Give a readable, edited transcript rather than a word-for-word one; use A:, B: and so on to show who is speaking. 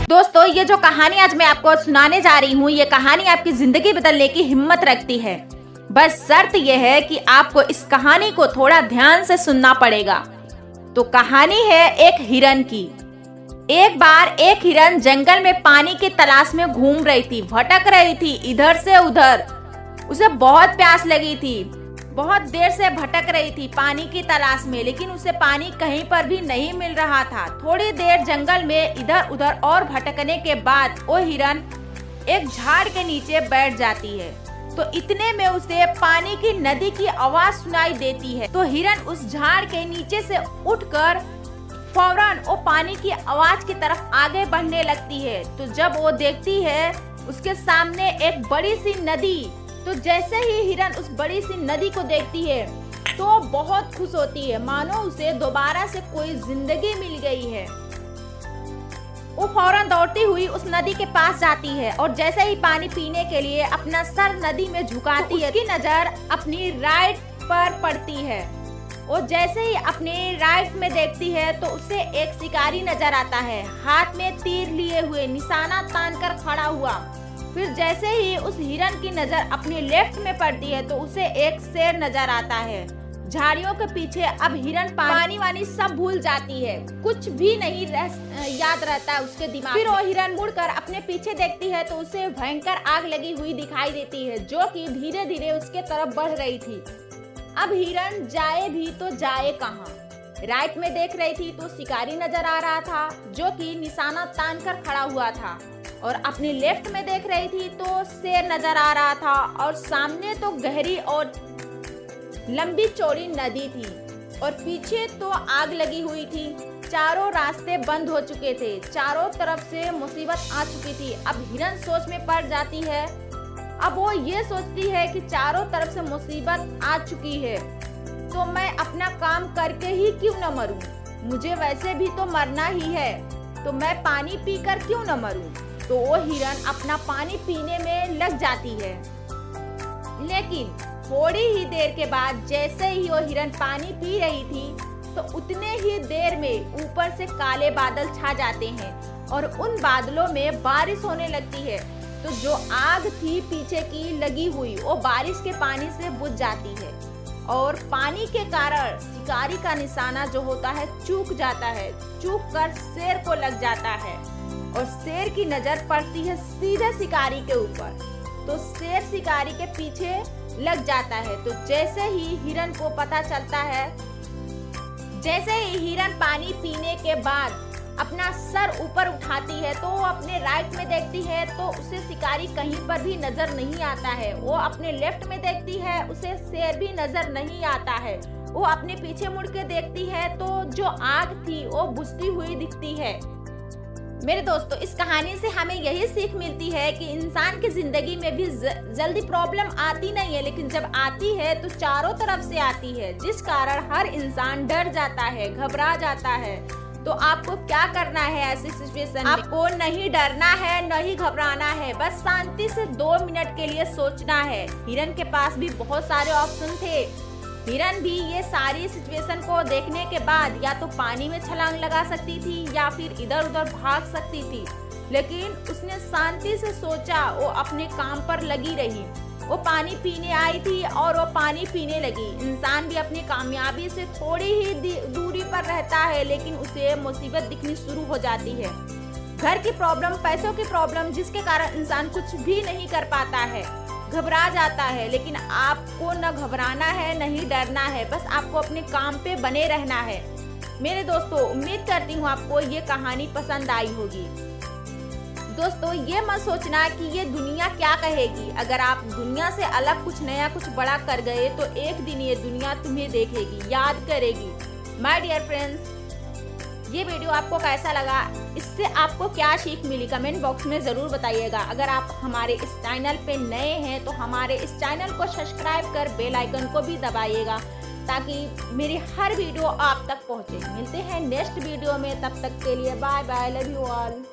A: दोस्तों, ये जो कहानी आज मैं आपको सुनाने जा रही हूँ, ये कहानी आपकी जिंदगी बदलने की हिम्मत रखती है। बस शर्त यह है कि आपको इस कहानी को थोड़ा ध्यान से सुनना पड़ेगा। तो कहानी है एक हिरन की। एक बार एक हिरन जंगल में पानी की तलाश में घूम रही थी, भटक रही थी इधर से उधर। उसे बहुत प्यास लगी थी, बहुत देर से भटक रही थी पानी की तलाश में, लेकिन उसे पानी कहीं पर भी नहीं मिल रहा था। थोड़ी देर जंगल में इधर उधर और भटकने के बाद वो हिरन एक झाड़ के नीचे बैठ जाती है। तो इतने में उसे पानी की नदी की आवाज सुनाई देती है। तो हिरन उस झाड़ के नीचे से उठकर फौरन वो पानी की आवाज की तरफ आगे बढ़ने लगती है। तो जब वो देखती है उसके सामने एक बड़ी सी नदी, तो जैसे ही हिरन उस बड़ी सी नदी को देखती है तो बहुत खुश होती है, मानो उसे दोबारा से कोई जिंदगी मिल गई है। वो फौरन दौड़ती हुई उस नदी के पास जाती है और जैसे ही पानी पीने के लिए अपना सर नदी में झुकाती है, उसकी नजर अपनी राइट पर पड़ती है। वो जैसे ही अपने राइट में देखती है तो उसे एक शिकारी नजर आता है, हाथ में तीर लिए हुए, निशाना तान कर खड़ा हुआ। फिर जैसे ही उस हिरन की नजर अपनी लेफ्ट में पड़ती है तो उसे एक शेर नजर आता है झाड़ियों के पीछे। अब हिरन पानी वानी सब भूल जाती है, कुछ भी नहीं याद रहता है उसके दिमाग। फिर वो हिरन मुड़कर अपने पीछे देखती है तो उसे भयंकर आग लगी हुई दिखाई देती है, जो कि धीरे धीरे उसके तरफ बढ़ रही थी। अब हिरन जाए भी तो जाए कहाँ। राइट में देख रही थी तो शिकारी नजर आ रहा था, जो कि निशाना तान कर खड़ा हुआ था, और अपनी लेफ्ट में देख रही थी तो शेर नजर आ रहा था, और सामने तो गहरी और लंबी चौड़ी नदी थी, और पीछे तो आग लगी हुई थी। चारों रास्ते बंद हो चुके थे, चारों तरफ से मुसीबत आ चुकी थी। अब हिरन सोच में पड़ जाती है। अब वो ये सोचती है कि चारों तरफ से मुसीबत आ चुकी है तो मैं अपना काम करके ही क्यों न मरूं, मुझे वैसे भी तो मरना ही है, तो मैं पानी पीकर क्यों न मरूं। तो वो हिरन अपना पानी पीने में लग जाती है। लेकिन थोड़ी ही देर के बाद जैसे ही वो हिरन पानी पी रही थी तो उतने ही देर में ऊपर से काले बादल छा जाते हैं और उन बादलों में बारिश होने लगती है। तो जो आग थी पीछे की लगी हुई वो बारिश के पानी से बुझ जाती है, और पानी के कारण शिकारी का निशाना जो होता है चूक जाता है, चूक कर शेर को लग जाता है, और शेर की नजर पड़ती है सीधे शिकारी के ऊपर। तो शेर शिकारी के पीछे लग जाता है। तो जैसे ही हिरन को पता चलता है, जैसे ही हिरन पानी पीने के बाद अपना सर ऊपर उठाती है तो वो अपने राइट में देखती है तो उसे शिकारी कहीं पर भी नजर नहीं आता है। वो अपने लेफ्ट में देखती है, उसे शेर भी नजर नहीं आता है। वो अपने पीछे मुड़ के देखती है तो जो आग थी वो बुझती हुई दिखती है। मेरे दोस्तों, इस कहानी से हमें यही सीख मिलती है कि इंसान की जिंदगी में भी जल्दी प्रॉब्लम आती नहीं है, लेकिन जब आती है तो चारों तरफ से आती है, जिस कारण हर इंसान डर जाता है, घबरा जाता है। तो आपको क्या करना है ऐसी सिचुएशन में? आपको नहीं डरना है, नहीं घबराना है, बस शांति से 2 मिनट के लिए सोचना है। हिरन के पास भी बहुत सारे ऑप्शन थे। हिरन भी ये सारी सिचुएशन को देखने के बाद या तो पानी में छलांग लगा सकती थी या फिर इधर उधर भाग सकती थी, लेकिन उसने शांति से सोचा, वो अपने काम पर लगी रही। वो पानी पीने आई थी और वो पानी पीने लगी। इंसान भी अपनी कामयाबी से थोड़ी ही दूरी पर रहता है, लेकिन उसे मुसीबत दिखनी शुरू हो जाती है। घर की प्रॉब्लम, पैसों की प्रॉब्लम, जिसके कारण इंसान कुछ भी नहीं कर पाता है, घबरा जाता है। लेकिन आपको न घबराना है, नहीं डरना है, बस आपको अपने काम पे बने रहना है। मेरे दोस्तों, उम्मीद करती हूँ आपको ये कहानी पसंद आई होगी। दोस्तों, ये मत सोचना कि ये दुनिया क्या कहेगी। अगर आप दुनिया से अलग कुछ नया, कुछ बड़ा कर गए तो एक दिन ये दुनिया तुम्हें देखेगी, याद करेगी। माय डियर फ्रेंड्स, ये वीडियो आपको कैसा लगा, इससे आपको क्या सीख मिली, कमेंट बॉक्स में ज़रूर बताइएगा। अगर आप हमारे इस चैनल पे नए हैं तो हमारे इस चैनल को सब्सक्राइब कर बेल आइकन को भी दबाइएगा, ताकि मेरी हर वीडियो आप तक पहुँचे। मिलते हैं नेक्स्ट वीडियो में, तब तक के लिए bye bye, love you all.